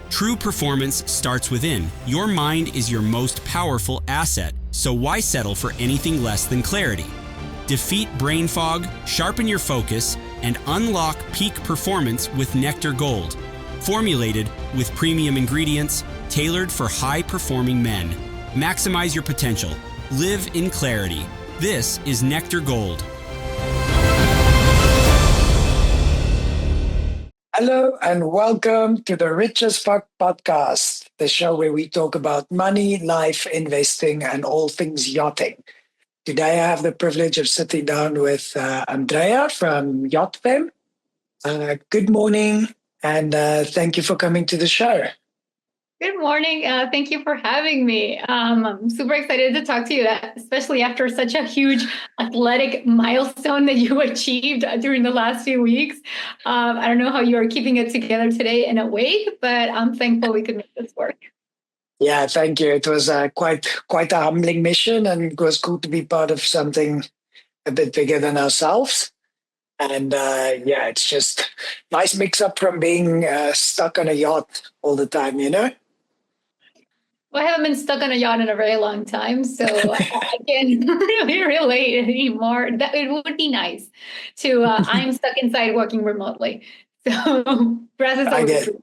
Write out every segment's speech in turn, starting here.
True performance starts within. Your mind is your most powerful asset, so why settle for anything less than clarity? Defeat brain fog, sharpen your focus, and unlock peak performance with Nectar Gold. Formulated with premium ingredients, tailored for high-performing men. Maximize your potential. Live in clarity. This is Nectar Gold. Hello and welcome to the Rich as Fuck podcast, the show where we talk about money, life, investing, and all things yachting. Today I have the privilege of sitting down with Andrea from Yachting. Good morning and thank you for coming to the show. Good morning. Thank you for having me. I'm super excited to talk to you, especially after such a huge athletic milestone that you achieved during the last few weeks. I don't know how you are keeping it together today and awake, but I'm thankful we could make this work. Yeah, thank you. It was quite a humbling mission, and it was cool to be part of something a bit bigger than ourselves. And it's just nice mix up from being stuck on a yacht all the time, you know? Well, I haven't been stuck on a yacht in a very long time, so I can't really relate anymore. That it would be nice to. I'm stuck inside working remotely, so grass is always true.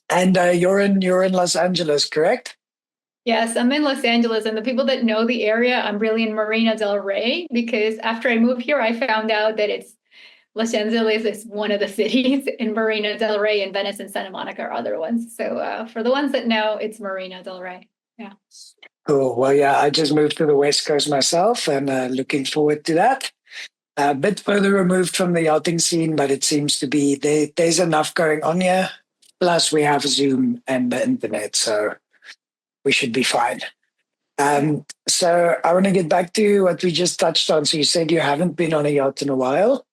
And you're in Los Angeles, correct? Yes, I'm in Los Angeles, and the people that know the area, I'm really in Marina del Rey, because after I moved here, I found out that Los Angeles is one of the cities, and Marina del Rey and Venice and Santa Monica are other ones. So for the ones that know, it's Marina del Rey. Yeah. Cool. Well, yeah, I just moved to the West Coast myself, and looking forward to that. A bit further removed from the yachting scene, but it seems to be there's enough going on here. Plus, we have Zoom and the internet, so we should be fine. So I want to get back to what we just touched on. So you said you haven't been on a yacht in a while.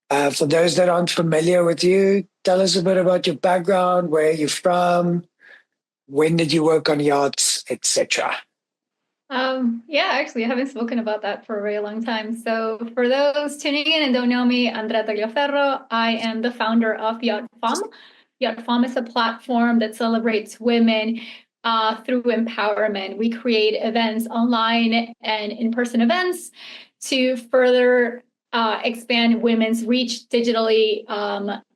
For those that aren't familiar with you, tell us a bit about your background, where you're from, when did you work on yachts, etc. Actually, I haven't spoken about that for a very long time. So for those tuning in and don't know me, Andrea Tagliaferro, I am the founder of Yacht Fam. Yacht Fam is a platform that celebrates women through empowerment. We create events online and in-person events to further expand women's reach digitally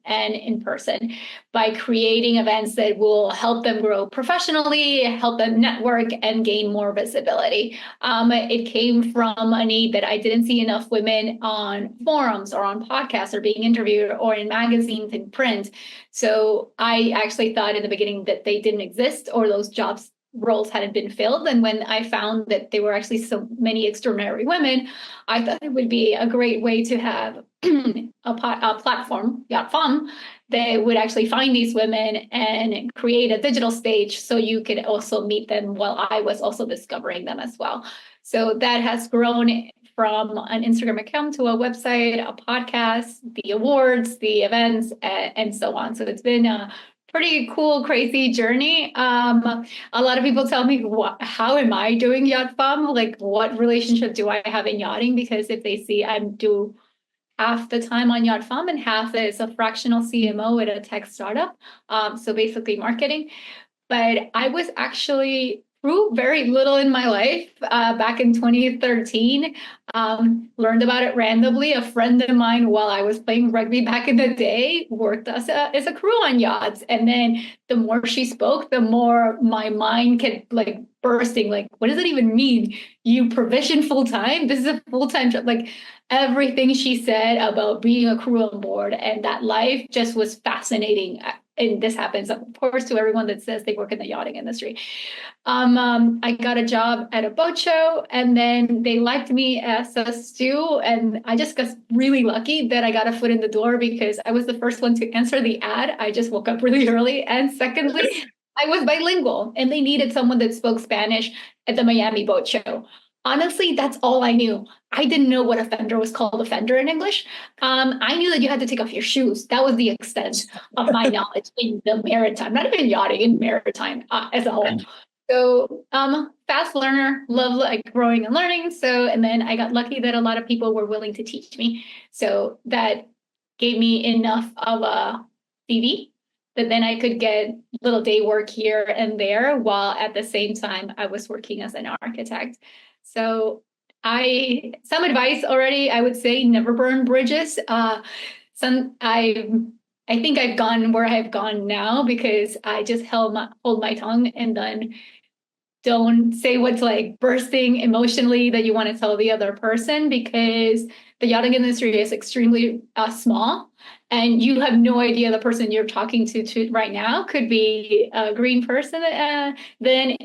and in person by creating events that will help them grow professionally, help them network, and gain more visibility. It came from a need that I didn't see enough women on forums or on podcasts or being interviewed or in magazines and print. So I actually thought in the beginning that they didn't exist or those roles hadn't been filled. And when I found that there were actually so many extraordinary women, I thought it would be a great way to have a platform, Yacht Fam, that would actually find these women and create a digital stage so you could also meet them while I was also discovering them as well. So that has grown from an Instagram account to a website, a podcast, the awards, the events, and so on. So it's been a pretty cool, crazy journey. A lot of people tell me, how am I doing Yacht Fam? Like, what relationship do I have in yachting? Because if they see I do half the time on Yacht Fam and half is a fractional CMO at a tech startup. So basically marketing. But I was actually through very little in my life back in 2013. Learned about it randomly. A friend of mine, while I was playing rugby back in the day, worked as a crew on yachts. And then the more she spoke, the more my mind kept bursting. Like, what does it even mean? You provision full time? This is a full-time job. Like, everything she said about being a crew on board and that life just was fascinating. And this happens, of course, to everyone that says they work in the yachting industry. I got a job at a boat show, and then they liked me as a stew, and I just got really lucky that I got a foot in the door because I was the first one to answer the ad. I just woke up really early, and secondly, I was bilingual, and they needed someone that spoke Spanish at the Miami Boat Show. Honestly, that's all I knew. I didn't know what a fender was called a fender in English. I knew that you had to take off your shoes. That was the extent of my knowledge in the maritime, not even yachting, in maritime as a whole. So fast learner, love growing and learning. And then I got lucky that a lot of people were willing to teach me. So that gave me enough of a CV that then I could get little day work here and there while at the same time I was working as an architect. So some advice already, I would say never burn bridges. I think I've gone where I've gone now because I just hold my tongue and then don't say what's like bursting emotionally that you want to tell the other person, because the yachting industry is extremely small and you have no idea the person you're talking to right now could be a green person. Then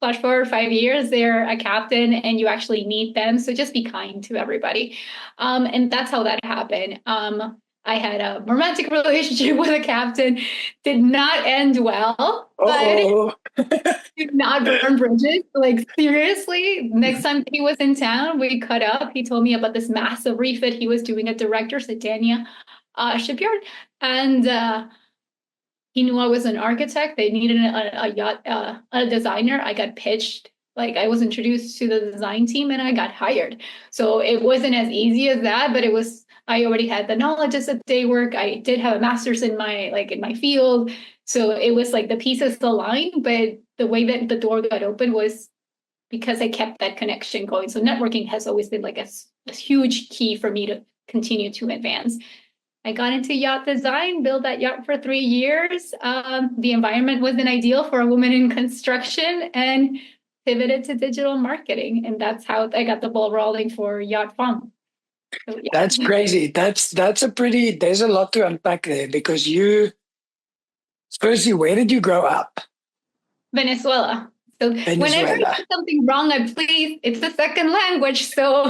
flash forward 5 years, they're a captain and you actually need them. So just be kind to everybody. And that's how that happened. I had a romantic relationship with a captain, did not end well, Oh, but do not burn bridges. Like seriously, next time he was in town, we cut up. He told me about this massive refit he was doing at Directors at Dania shipyard, and he knew I was an architect. They needed a yacht, a designer. I got pitched. Like I was introduced to the design team, and I got hired. So it wasn't as easy as that, but it was. I already had the knowledge as a day work. I did have a master's in my field. So it was like the pieces aligned, but the way that the door got open was because I kept that connection going. So networking has always been like a huge key for me to continue to advance. I got into yacht design, built that yacht for 3 years. The environment wasn't ideal for a woman in construction and pivoted to digital marketing. And that's how I got the ball rolling for Yacht Farm. So, yeah. that's crazy. There's a lot to unpack there because firstly, where did you grow up? Venezuela. So whenever I Venezuela. do something wrong, it's a second language. So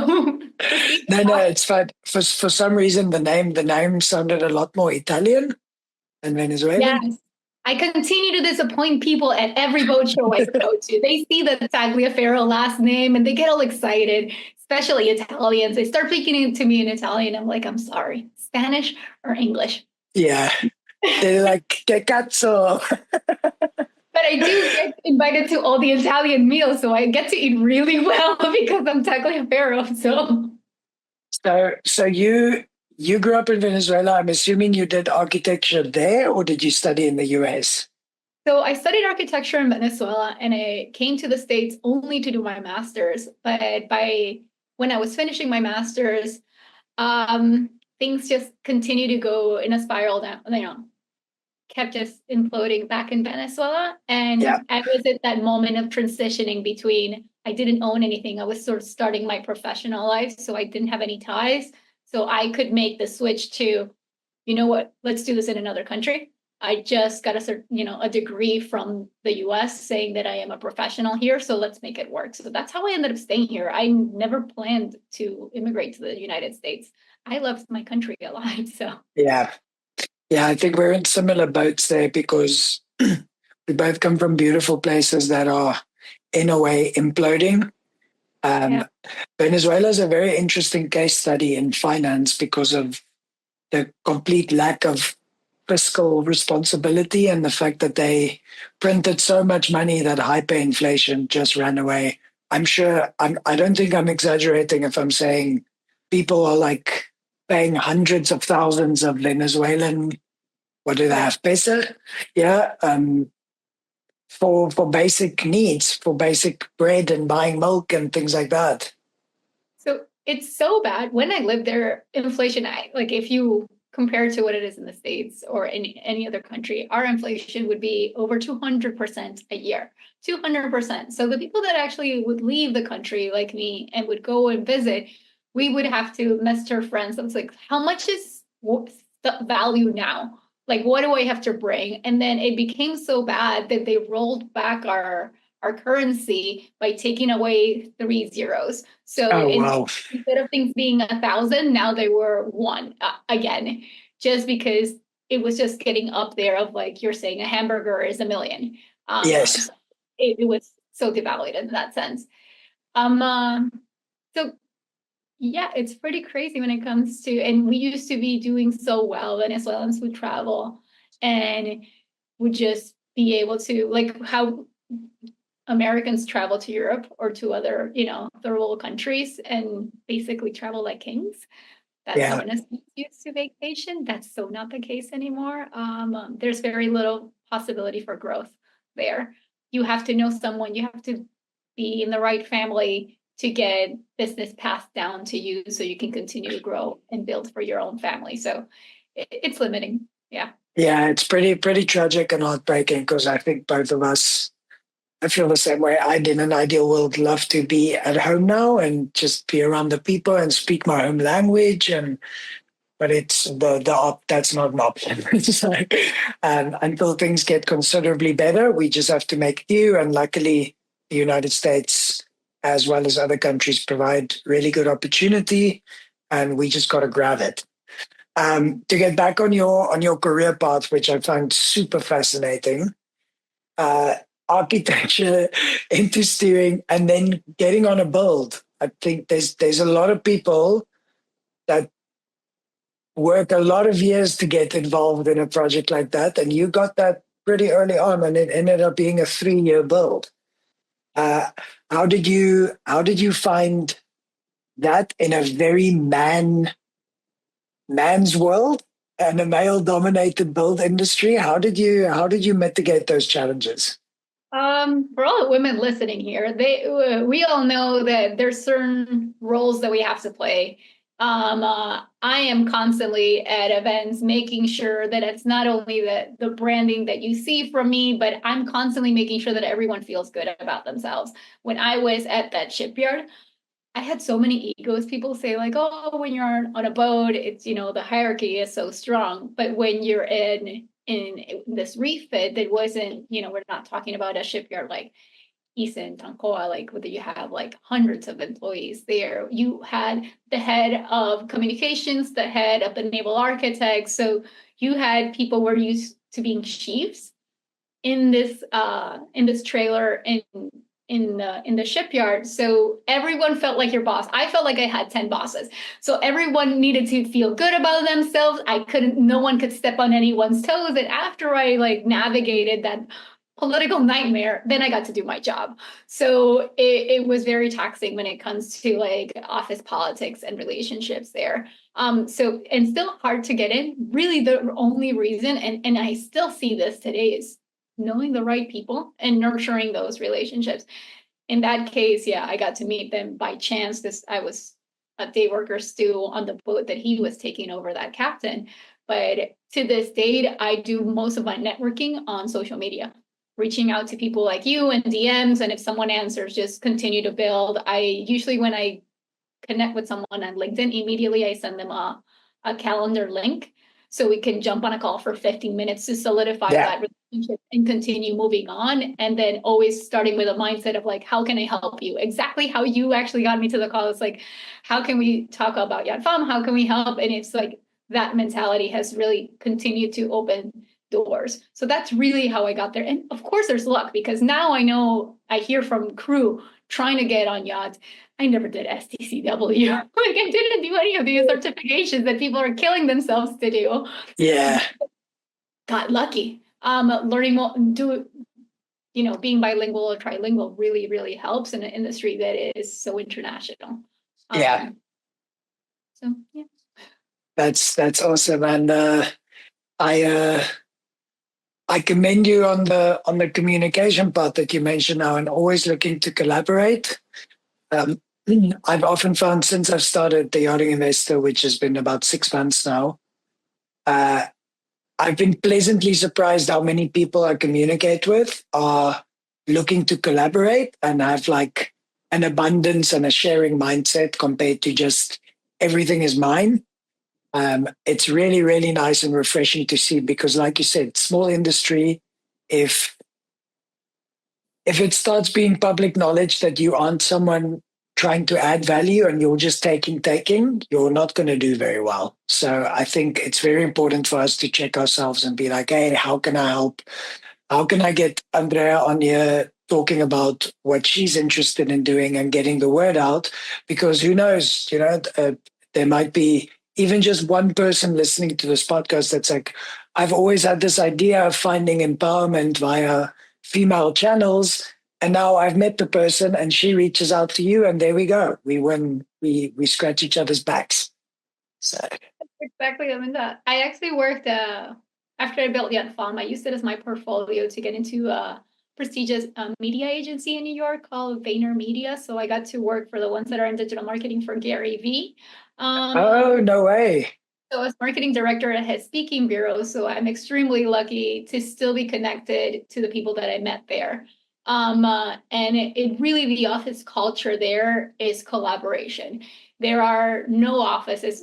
No, it's fine. For some reason, the name sounded a lot more Italian than Venezuelan. yes. I continue to disappoint people at every boat show I go to. They see the Tagliaferro last name and they get all excited, especially Italians. They start speaking to me in Italian. I'm like, I'm sorry, Spanish or English? Yeah. They're like, que cazzo? But I do get invited to all the Italian meals, so I get to eat really well because I'm Tagliaferro. So you grew up in Venezuela. I'm assuming you did architecture there, or did you study in the US? So I studied architecture in Venezuela and I came to the States only to do my master's. But when I was finishing my master's, things just continued to go in a spiral down, kept just imploding back in Venezuela. And Yeah. I was at that moment of transitioning between, I didn't own anything. I was sort of starting my professional life. So I didn't have any ties. So I could make the switch to, you know what, let's do this in another country. I just got a degree from the US saying that I am a professional here. So let's make it work. So that's how I ended up staying here. I never planned to immigrate to the United States. I loved my country a lot. So Yeah. Yeah, I think we're in similar boats there because we both come from beautiful places that are, in a way, imploding. yeah. Venezuela is a very interesting case study in finance because of the complete lack of fiscal responsibility and the fact that they printed so much money that hyperinflation just ran away. I don't think I'm exaggerating if I'm saying people are like paying hundreds of thousands of Venezuelan, what do they have, peso? Yeah, for basic needs, for basic bread and buying milk and things like that. So it's so bad. When I lived there, inflation, like if you compare it to what it is in the States or in any other country, our inflation would be over 200% a year. 200%. So the people that actually would leave the country like me and would go and visit, we would have to message our friends. I was like, how much is the value now? Like, what do I have to bring? And then it became so bad that they rolled back our currency by taking away 3 zeros. So Oh, wow. instead of things being 1,000, now they were one again, just because it was just getting up there of like you're saying a hamburger is 1 million. Yes. It was so devalued in that sense. So yeah, it's pretty crazy when it comes to, and we used to be doing so well. Venezuelans would travel and would just be able to, like how Americans travel to Europe or to other, third world countries and basically travel like kings. that Yeah. someone is used to vacation. That's so not the case anymore. There's very little possibility for growth there. You have to know someone, you have to be in the right family to get business passed down to you so you can continue to grow and build for your own family. So it's limiting. Yeah. Yeah, it's pretty tragic and heartbreaking because I think both of us, I feel the same way. I'd in an ideal world love to be at home now and just be around the people and speak my home language, and but it's that's not an option. So, until things get considerably better, we just have to make do. And luckily, the United States, as well as other countries, provide really good opportunity, and we just got to grab it. To get back on your career path, which I find super fascinating, uh, architecture into steering, and then getting on a build. I think there's a lot of people that work a lot of years to get involved in a project like that, and you got that pretty early on, and it ended up being a 3-year build. Uh, how did you find that in a very man's world and a male dominated build industry? How did you mitigate those challenges? For all the women listening here, we all know that there's certain roles that we have to play. I am constantly at events making sure that it's not only the branding that you see from me, but I'm constantly making sure that everyone feels good about themselves. When I was at that shipyard, I had so many egos. People say like, oh, when you're on a boat, it's, the hierarchy is so strong. But when you're in this refit, that wasn't, we're not talking about a shipyard like Eason, Tancoa, like whether you have like hundreds of employees there. You had the head of communications, the head of the naval architects. So you had people who were used to being chiefs in this trailer in the shipyard. So everyone felt like your boss. I felt like I had 10 bosses. So everyone needed to feel good about themselves. No one could step on anyone's toes. And after I like navigated that political nightmare, then I got to do my job. So it was very taxing when it comes to like office politics and relationships there. And still hard to get in. Really the only reason, and I still see this today, is knowing the right people and nurturing those relationships. In that case, yeah, I got to meet them by chance. I was a day worker still on the boat that he was taking over, that captain. But to this date, I do most of my networking on social media, reaching out to people like you and DMs. And if someone answers, just continue to build. When I connect with someone on LinkedIn, immediately I send them a calendar link so we can jump on a call for 15 minutes to solidify that relationship and continue moving on. And then always starting with a mindset of like, how can I help you? Exactly how you actually got me to the call. It's like, how can we talk about Yacht Fam? How can we help? And it's like that mentality has really continued to open doors. So that's really how I got there. And of course there's luck, because now I hear from crew trying to get on yachts. I never did STCW. Like I didn't do any of these certifications that people are killing themselves to do. Yeah. Got lucky. Learning more, being bilingual or trilingual really, really helps in an industry that is so international. Yeah. So yeah. That's awesome. And I commend you on the communication part that you mentioned now, and always looking to collaborate. I've often found, since I've started the Yachting Investor, which has been about 6 months now, I've been pleasantly surprised how many people I communicate with are looking to collaborate and have like an abundance and a sharing mindset compared to just everything is mine. It's really, really nice and refreshing to see, because like you said, small industry, if it starts being public knowledge that you aren't someone trying to add value and you're just taking, you're not going to do very well. So I think it's very important for us to check ourselves and be like, hey, how can I help? How can I get Andrea on here talking about what she's interested in doing and getting the word out? Because who knows, there might be even just one person listening to this podcast that's like, I've always had this idea of finding empowerment via female channels, and now I've met the person and she reaches out to you, and there we go. We win. We scratch each other's backs. So, Exactly. I mean, that I actually worked after I built Yacht Farm. I used it as my portfolio to get into a prestigious media agency in New York called Vayner Media. So I got to work for the ones that are in digital marketing for Gary V. oh, no way. So I was marketing director at his speaking bureau. So I'm extremely lucky to still be connected to the people that I met there. And it really, the office culture there is collaboration. There are no offices.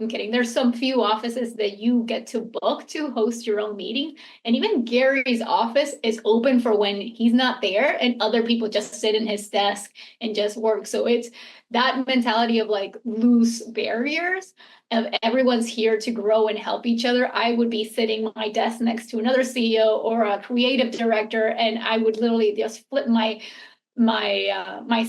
I'm kidding. There's some few offices that you get to book to host your own meeting. And even Gary's office is open for when he's not there and other people just sit in his desk and just work. So it's that mentality of like loose barriers of everyone's here to grow and help each other. I would be sitting my desk next to another CEO or a creative director, and I would literally just flip my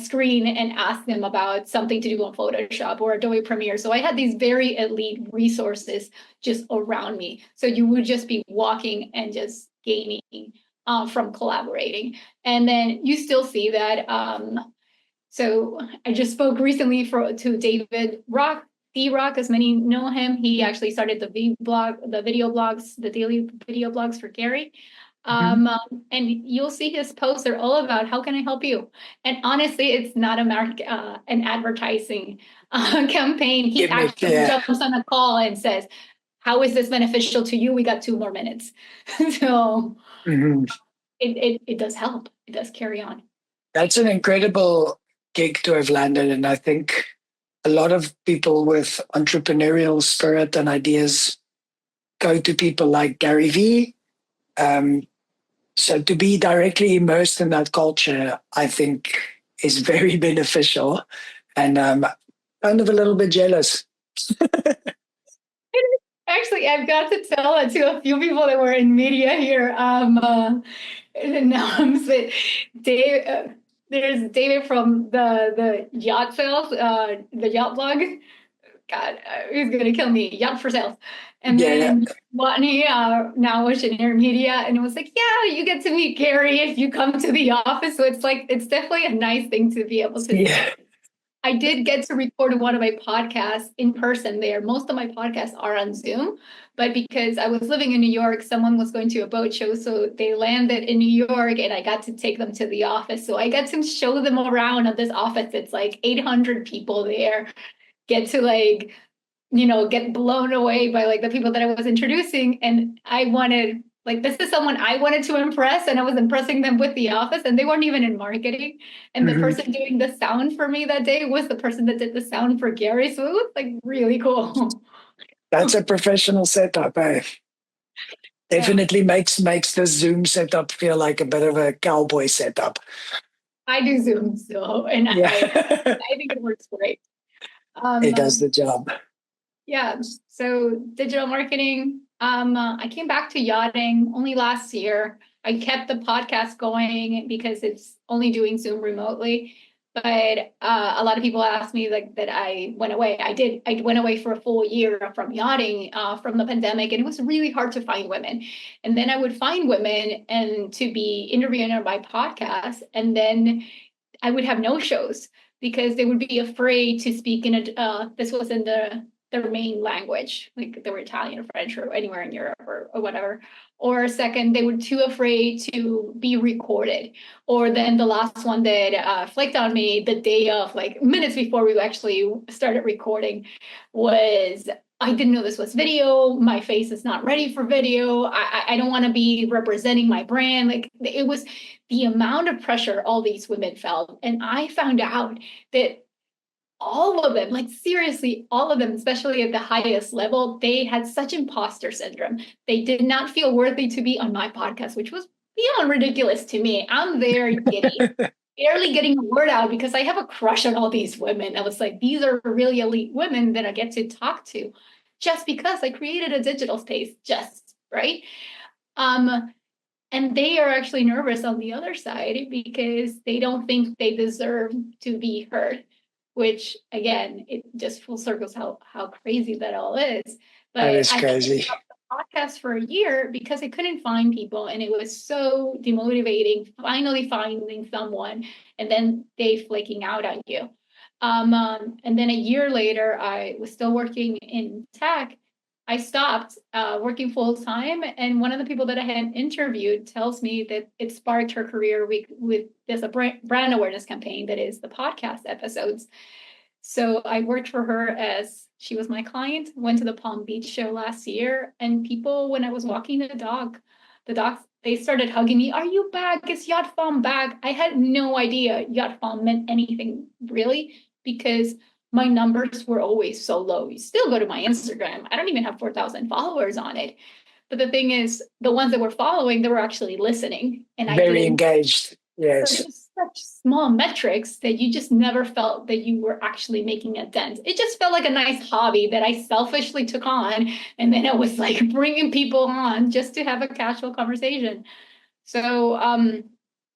screen and ask them about something to do on Photoshop or Adobe Premiere. So I had these very elite resources just around me. So you would just be walking and just gaining from collaborating. And then you still see that. So I just spoke recently to David Rock, D-Rock, as many know him. He actually started the video blogs, the daily video blogs for Gary. Mhm. And you'll see his posts are all about how can I help you? And honestly, it's not an advertising campaign. He Gimmick, actually yeah. jumps on a call and says, how is this beneficial to you? We got 2 more minutes. So Mhm. it does help. It does carry on. That's an incredible gig to have landed. And I think a lot of people with entrepreneurial spirit and ideas go to people like Gary Vee. Um, so to be directly immersed in that culture, I think is very beneficial. And kind of a little bit jealous. Actually, I've got to tell it to a few people that were in media here. And now I'm saying, Dave, there's David from the yacht sales, the yacht blog. God, he's gonna kill me. Yacht for sales. And Yeah, then Watney, now was in media, and it was like, yeah, you get to meet Gary if you come to the office. So it's like it's definitely a nice thing to be able to do. yeah, I did get to record one of my podcasts in person there. Most of my podcasts are on Zoom, but because I was living in New York, someone was going to a boat show. So they landed in New York and I got to take them to the office. So I got to show them around at this office. It's like 800 people there, get to like, get blown away by like the people that I was introducing. And I wanted, like, this is someone I wanted to impress, and I was impressing them with the office, and they weren't even in marketing. And the mhm. person doing the sound for me that day was the person that did the sound for Gary. So it was like really cool. That's a professional setup. Eh? Yeah, Definitely makes the Zoom setup feel like a bit of a cowboy setup. I do Zoom so, and Yeah, I think it works great. it does Um, the job. Yeah, so digital marketing. I came back to yachting only last year. I kept the podcast going because it's only doing Zoom remotely. But a lot of people ask me like that I went away. I did. I went away for a full year from yachting from the pandemic, and it was really hard to find women. And then I would find women and to be interviewing on my podcast, and then I would have no shows because they would be afraid to speak in this was in their main language, like they were Italian or French or anywhere in Europe or whatever. Or second, they were too afraid to be recorded. Or then the last one that flaked on me the day of, like minutes before we actually started recording, was I didn't know this was video. My face is not ready for video. I don't want to be representing my brand. Like it was the amount of pressure all these women felt. And I found out that all of them, like seriously, all of them, especially at the highest level, they had such imposter syndrome. They did not feel worthy to be on my podcast, which was beyond ridiculous to me. I'm there giddy, barely getting a word out because I have a crush on all these women. I was like, these are really elite women that I get to talk to just because I created a digital space, just right. Um, and they are actually nervous on the other side because they don't think they deserve to be heard, which again, it just full circles how crazy that all is. That But is I had to crazy. stop the podcast for a year because I couldn't find people and it was so demotivating finally finding someone and then they flaking out on you. And then a year later, I was still working in tech. I stopped working full time, and one of the people that I had interviewed tells me that it sparked her career with there's a brand awareness campaign that is the podcast episodes. So I worked for her as she was my client, went to the Palm Beach show last year, and people, when I was walking the dogs, they started hugging me. Are you back? Is Yacht Farm back? I had no idea Yacht Farm meant anything really, because my numbers were always so low. You still go to my Instagram. I don't even have 4,000 followers on it. But the thing is, the ones that were following, they were actually listening. And I Very didn't. engaged. They're Yes. just such small metrics that you just never felt that you were actually making a dent. It just felt like a nice hobby that I selfishly took on. And then I was like bringing people on just to have a casual conversation. So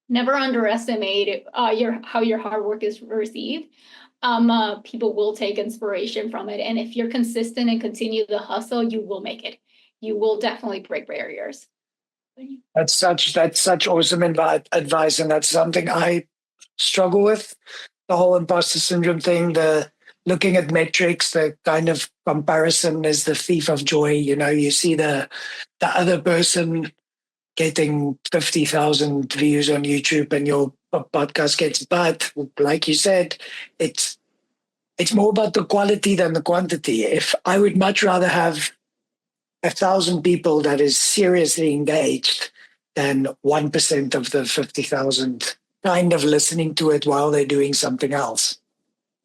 never underestimate how your hard work is received. People will take inspiration from it. And if you're consistent and continue the hustle, you will make it. You will definitely break barriers. That's such awesome advice, and that's something I struggle with. The whole imposter syndrome thing, the looking at metrics, the kind of comparison is the thief of joy. You know, you see the other person getting 50,000 views on YouTube, and your podcast gets, but like you said, it's more about the quality than the quantity. If I would much rather have 1,000 people that is seriously engaged than 1% of the 50,000 kind of listening to it while they're doing something else.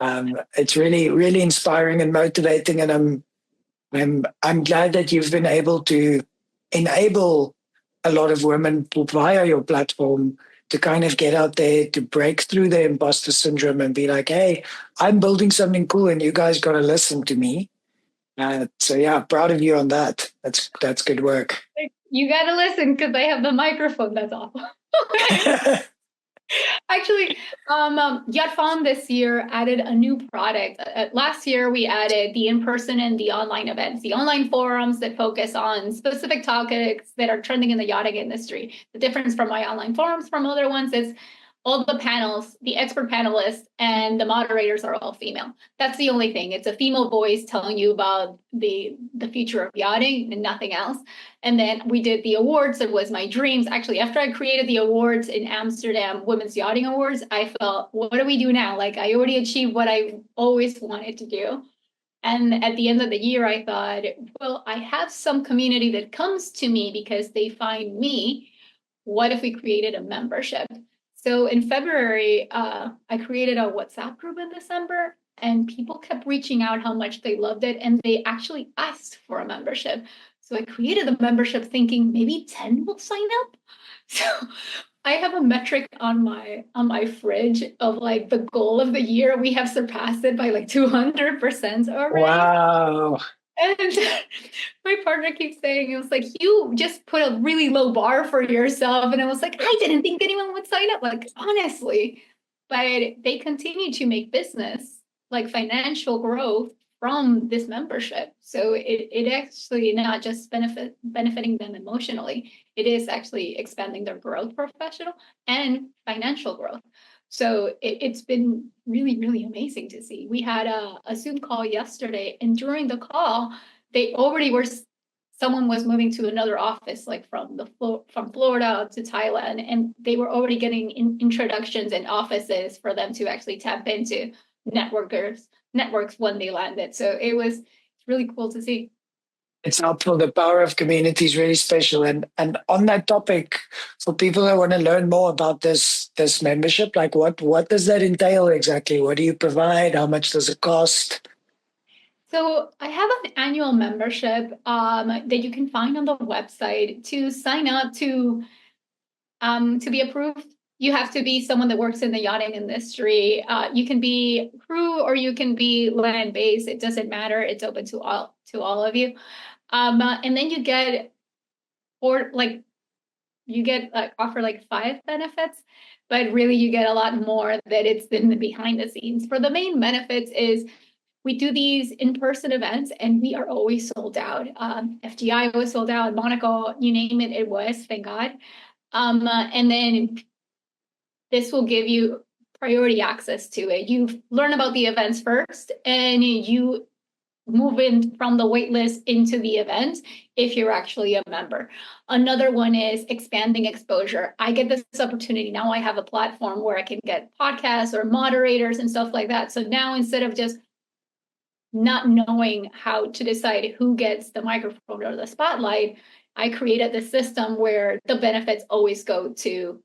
It's really, really inspiring and motivating, and I'm glad that you've been able to enable a lot of women via your platform to kind of get out there, to break through the imposter syndrome and be like, hey, I'm building something cool and you guys got to listen to me. So yeah, proud of you on that. That's good work. You got to listen because I have the microphone. That's awful. Actually, Yacht Farm this year added a new product. Last year, we added the in-person and the online events, the online forums that focus on specific topics that are trending in the yachting industry. The difference from my online forums from other ones is all the panels, the expert panelists, and the moderators are all female. That's the only thing. It's a female voice telling you about the future of yachting and nothing else. And then we did the awards. It was my dreams. Actually, after I created the awards in Amsterdam, Women's Yachting Awards, I felt, what do we do now? Like, I already achieved what I always wanted to do. And at the end of the year, I thought, well, I have some community that comes to me because they find me. What if we created a membership? So in February, I created a WhatsApp group in December, and people kept reaching out how much they loved it, and they actually asked for a membership. So I created a membership thinking maybe 10 will sign up. So I have a metric on my fridge of like the goal of the year. We have surpassed it by like 200% already. Wow. And my partner keeps saying, it was like, you just put a really low bar for yourself. And I was like, I didn't think anyone would sign up, like, honestly. But they continue to make business, like financial growth from this membership. So it actually not just benefiting them emotionally, it is actually expanding their growth professional and financial growth. So it's been really, really amazing to see. We had a Zoom call yesterday, and during the call, they already were, someone was moving to another office, like from Florida to Thailand, and they were already getting introductions and offices for them to actually tap into networks when they landed. So it was really cool to see. It's helpful. The power of community is really special. And on that topic, for people that want to learn more about this membership, like what does that entail exactly? What do you provide? How much does it cost? So I have an annual membership that you can find on the website. To sign up to be approved, you have to be someone that works in the yachting industry. You can be crew or you can be land-based. It doesn't matter. It's open to all of you. And then you get offer like 5 benefits, but really you get a lot more that it's in the behind the scenes. For the main benefits is we do these in-person events and we are always sold out. FGI was sold out, Monaco, you name it, it was, thank God. And then this will give you priority access to it. You learn about the events first, and you move in from the wait list into the event if you're actually a member. Another one is expanding exposure. I get this opportunity. Now I have a platform where I can get podcasts or moderators and stuff like that. So now instead of just not knowing how to decide who gets the microphone or the spotlight, I created the system where the benefits always go to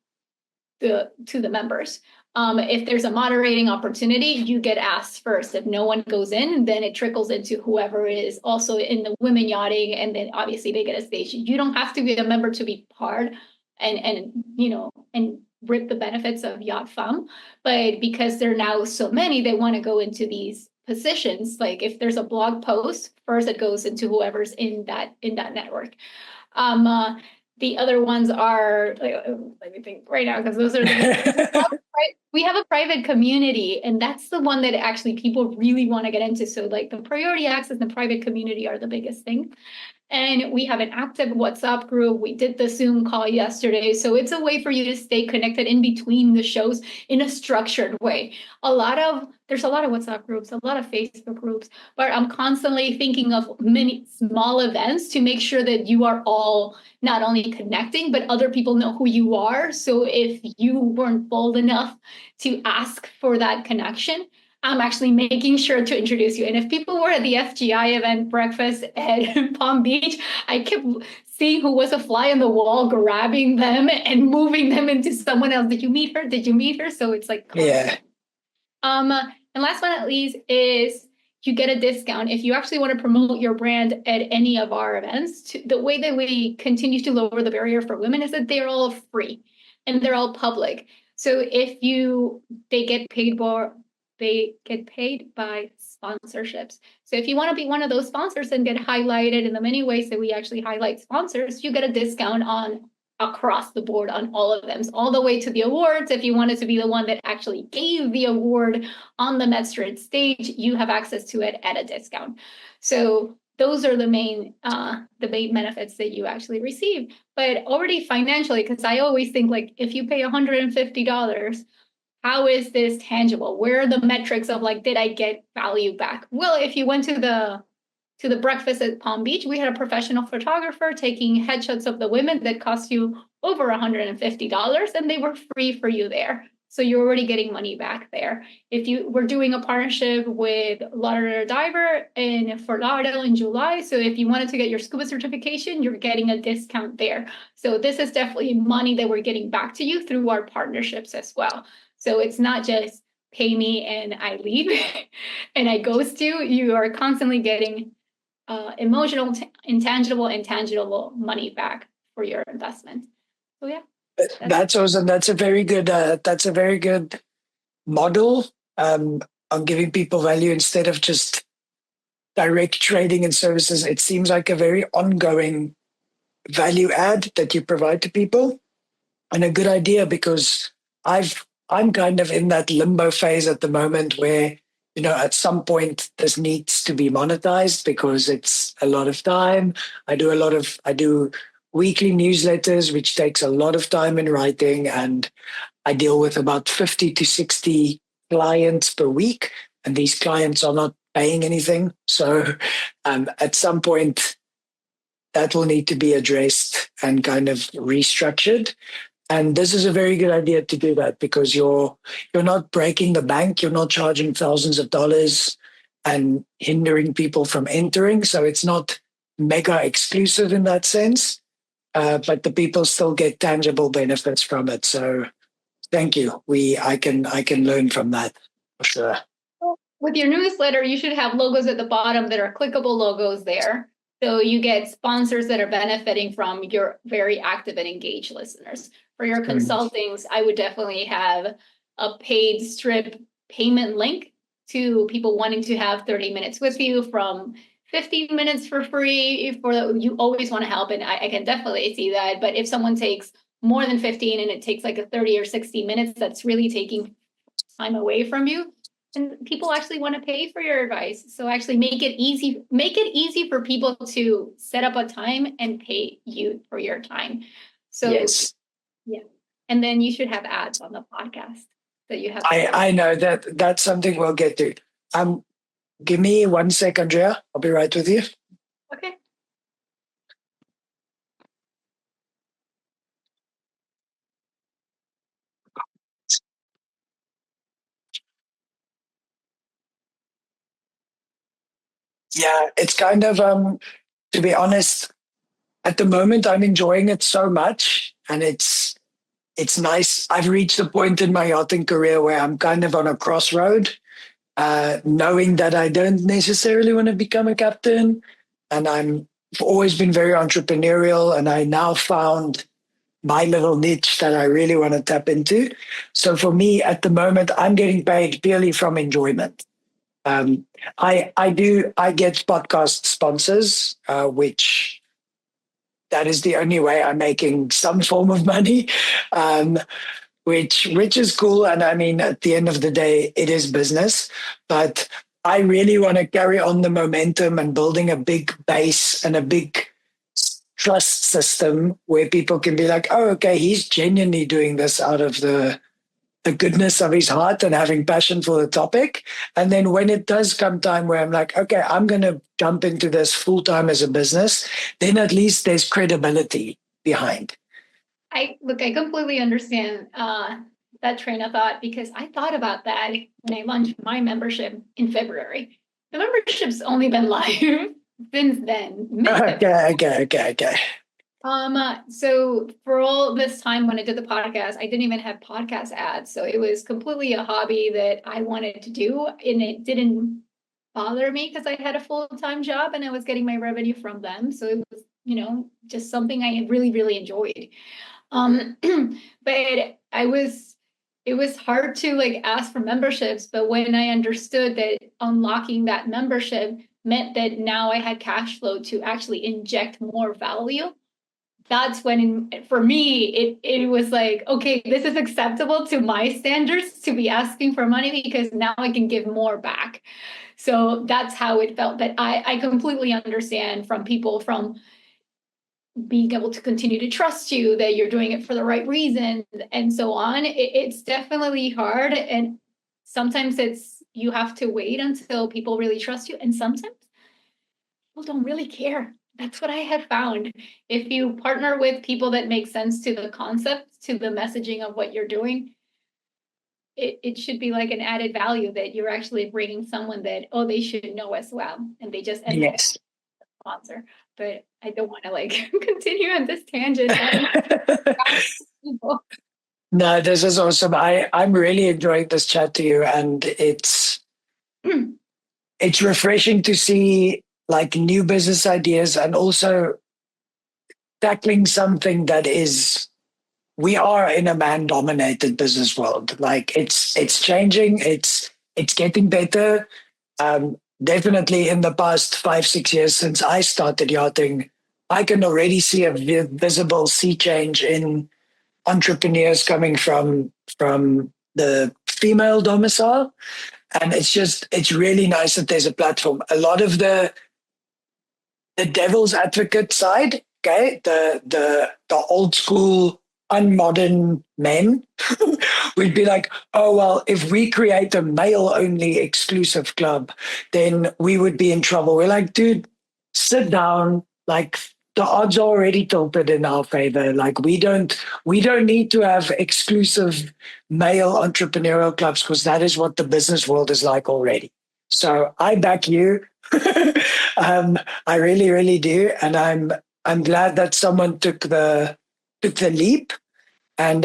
the members. If there's a moderating opportunity, you get asked first. If no one goes in, then it trickles into whoever is also in the women yachting, and then obviously they get a stage. You don't have to be a member to be part and rip the benefits of Yacht Femme, but because there are now so many, they want to go into these positions. Like if there's a blog post, first it goes into whoever's in that network. The other ones are, let me think right now, because those are we have a private community, and that's the one that actually people really want to get into. So like the priority access and the private community are the biggest thing. And we have an active WhatsApp group. We did the Zoom call yesterday. So it's a way for you to stay connected in between the shows in a structured way. There's a lot of WhatsApp groups, a lot of Facebook groups, but I'm constantly thinking of many small events to make sure that you are all not only connecting, but other people know who you are. So if you weren't bold enough to ask for that connection, I'm actually making sure to introduce you. And if people were at the FGI event breakfast at Palm Beach, I kept seeing who was a fly on the wall, grabbing them and moving them into someone else. Did you meet her? Did you meet her? So it's like, Yeah. And last but not least is you get a discount if you actually want to promote your brand at any of our events. The way that we continue to lower the barrier for women is that they're all free and they're all public. So they get paid by sponsorships. So if you want to be one of those sponsors and get highlighted in the many ways that we actually highlight sponsors, you get a discount on across the board on all of them, all the way to the awards. If you wanted to be the one that actually gave the award on the Medstrid stage, you have access to it at a discount. So those are the main benefits that you actually receive. But already financially, because I always think like if you pay $150, how is this tangible? Where are the metrics of like, did I get value back? Well, if you went to the breakfast at Palm Beach, we had a professional photographer taking headshots of the women that cost you over $150, and they were free for you there. So you're already getting money back there. If you were doing a partnership with Lauderdale Diver in Fort Lauderdale in July, so if you wanted to get your scuba certification, you're getting a discount there. So this is definitely money that we're getting back to you through our partnerships as well. So it's not just pay me and I leave and I ghost you. You are constantly getting emotional, intangible, and tangible money back for your investment. So yeah, That's awesome. That's a very good model on giving people value instead of just direct trading and services. It seems like a very ongoing value add that you provide to people, and a good idea because I'm kind of in that limbo phase at the moment where, at some point this needs to be monetized because it's a lot of time. I do weekly newsletters, which takes a lot of time in writing, and I deal with about 50 to 60 clients per week, and these clients are not paying anything. So at some point that will need to be addressed and kind of restructured. And this is a very good idea to do that because you're not breaking the bank, you're not charging thousands of dollars and hindering people from entering. So it's not mega exclusive in that sense, but the people still get tangible benefits from it. So thank you. I can learn from that for sure. With your newsletter, you should have logos at the bottom that are clickable logos there. So you get sponsors that are benefiting from your very active and engaged listeners. For your consultings, I would definitely have a paid strip payment link to people wanting to have 30 minutes with you from 15 minutes for free. You always want to help, and I can definitely see that. But if someone takes more than 15 and it takes like a 30 or 60 minutes, that's really taking time away from you. And people actually want to pay for your advice. So actually make it easy for people to set up a time and pay you for your time. So yes. yeah. And then you should have ads on the podcast. that you have? I know that that's something we'll get to. Give me 1 sec, Andrea. I'll be right with you. Okay. Yeah, it's kind of to be honest, at the moment I'm enjoying it so much, and it's nice. I've reached a point in my yachting career where I'm kind of on a crossroad, knowing that I don't necessarily want to become a captain, and I've always been very entrepreneurial, and I now found my little niche that I really want to tap into. So for me, at the moment, I'm getting paid purely from enjoyment. Um, I get podcast sponsors, which that is the only way I'm making some form of money, um, which is cool. And I mean, at the end of the day, it is business, but I really want to carry on the momentum and building a big base and a big trust system where people can be like, oh, okay, he's genuinely doing this out of the goodness of his heart and having passion for the topic. And then when it does come time where I'm like, okay, I'm going to jump into this full time as a business, then at least there's credibility behind. I completely understand that train of thought, because I thought about that when I launched my membership in February. The membership's only been live since then. Okay. So for all this time when I did the podcast, I didn't even have podcast ads. So it was completely a hobby that I wanted to do, and it didn't bother me because I had a full-time job and I was getting my revenue from them. So it was, just something I really, really enjoyed. But it was hard to like ask for memberships. But when I understood that unlocking that membership meant that now I had cash flow to actually inject more value, that's when for me it was like, okay, this is acceptable to my standards to be asking for money, because now I can give more back. So that's how it felt. But I completely understand from people, from being able to continue to trust you that you're doing it for the right reason and so on. It's definitely hard, and sometimes you have to wait until people really trust you, and sometimes people don't really care. That's what I have found. If you partner with people that make sense to the concept, to the messaging of what you're doing, it should be like an added value that you're actually bringing someone that, oh, they should know as well, and they just end up Yes. sponsor. But I don't want to like continue on this tangent. No, this is awesome. I'm really enjoying this chat to you, and it's refreshing to see like new business ideas, and also tackling something that is, we are in a man dominated business world. Like it's changing, it's getting better. Definitely in the past 5-6 years since I started yachting, I can already see a visible sea change in entrepreneurs coming from the female domicile. And it's really nice that there's a platform. A lot of the devil's advocate side, okay, the old school unmodern men we'd be like, oh well, if we create a male only exclusive club, then we would be in trouble. We're like, dude, sit down. Like, the odds are already tilted in our favor. Like, we don't need to have exclusive male entrepreneurial clubs, because that is what the business world is like already. So I back you. I really, really do, and I'm glad that someone took the leap, and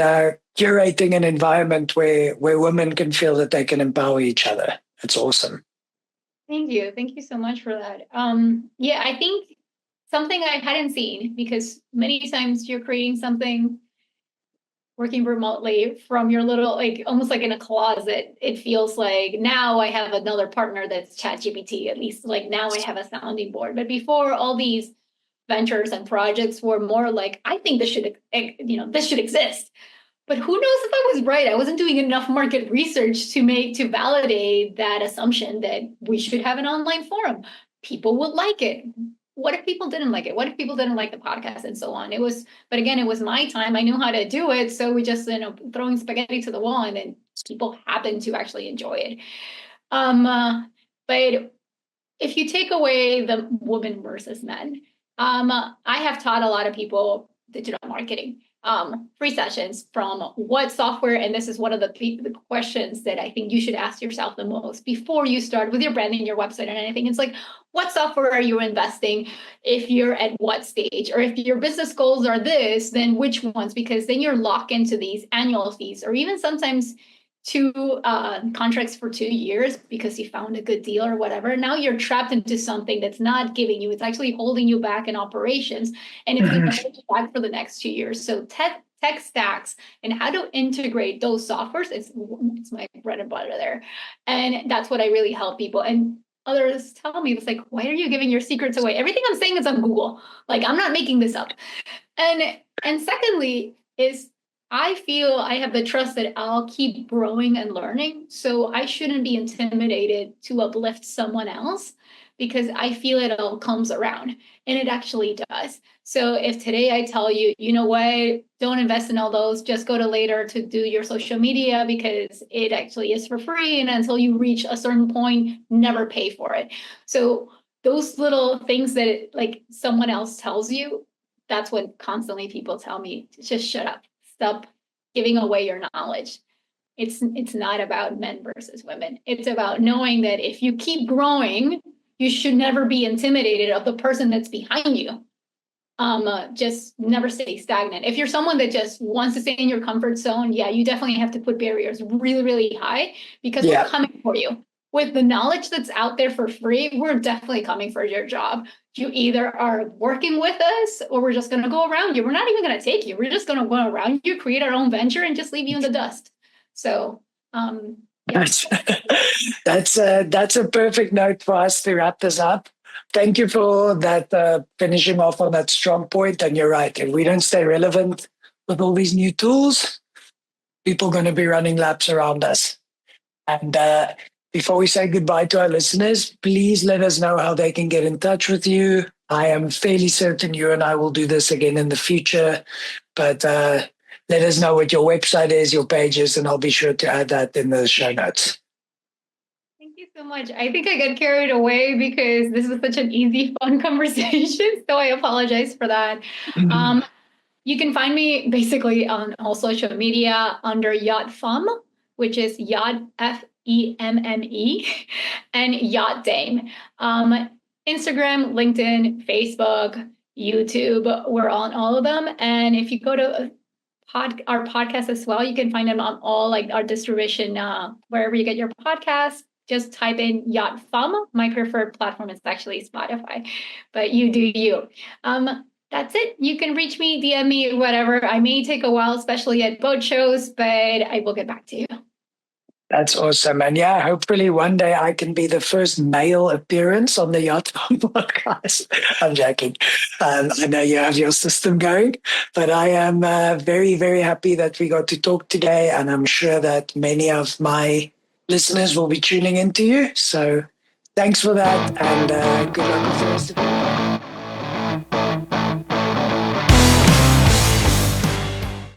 curating an environment where women can feel that they can empower each other. It's awesome. Thank you. Thank you so much for that. Yeah, I think something I hadn't seen, because many times you're creating something working remotely from your little, like almost like in a closet. It feels like now I have another partner that's ChatGPT, at least like now I have a sounding board. But before, all these ventures and projects were more like, I think this should, this should exist. But who knows if I was right? I wasn't doing enough market research to validate that assumption that we should have an online forum. People would like it. What if people didn't like it? What if people didn't like the podcast and so on? But again, it was my time. I knew how to do it. So we just, throwing spaghetti to the wall and then people happen to actually enjoy it. But if you take away the women versus men, I have taught a lot of people digital marketing, free sessions from what software, and this is one of the questions that I think you should ask yourself the most before you start with your branding, your website, and anything. It's like, what software are you investing? If you're at what stage, or if your business goals are this, then which ones? Because then you're locked into these annual fees, or even sometimes two contracts for 2 years because you found a good deal or whatever. Now you're trapped into something that's not giving you, it's actually holding you back in operations, and it's going to hold you back for the next 2 years. So tech stacks and how to integrate those softwares, it's my bread and butter there. And that's what I really help people. And others tell me, it's like, why are you giving your secrets away? Everything I'm saying is on Google. Like, I'm not making this up. And secondly is, I feel I have the trust that I'll keep growing and learning. So I shouldn't be intimidated to uplift someone else, because I feel it all comes around, and it actually does. So if today I tell you, you know what, don't invest in all those, just go to later to do your social media because it actually is for free. And until you reach a certain point, never pay for it. So those little things that like someone else tells you, that's what constantly people tell me, just shut up. Stop giving away your knowledge. It's not about men versus women. It's about knowing that if you keep growing, you should never be intimidated of the person that's behind you. Just never stay stagnant. If you're someone that just wants to stay in your comfort zone, yeah, you definitely have to put barriers really, really high, because we're coming for you. With the knowledge that's out there for free, we're definitely coming for your job. You either are working with us, or we're just going to go around you. We're not even going to take you. We're just going to go around you, create our own venture, and just leave you in the dust. So, yeah. That's a perfect note for us to wrap this up. Thank you for that, finishing off on that strong point. And you're right. If we don't stay relevant with all these new tools, people are going to be running laps around us. And before we say goodbye to our listeners, please let us know how they can get in touch with you. I am fairly certain you and I will do this again in the future, but let us know what your website is, your pages, and I'll be sure to add that in the show notes. Thank you so much. I think I got carried away because this was such an easy, fun conversation, so I apologize for that. You can find me basically on all social media under Yacht Femme, which is Yacht FEMME, and Yacht Dame. Instagram, LinkedIn, Facebook, YouTube, we're on all of them. And if you go to our podcast as well, you can find them on all like our distribution, wherever you get your podcasts. Just type in Yacht Femme. My preferred platform is actually Spotify, but you do you. That's it. You can reach me, DM me, whatever. I may take a while, especially at boat shows, but I will get back to you. That's awesome. And yeah, hopefully one day I can be the first male appearance on the Yacht podcast. I'm joking. I know you have your system going, but I am very, very happy that we got to talk today. And I'm sure that many of my listeners will be tuning into you. So thanks for that. And good luck with the rest of the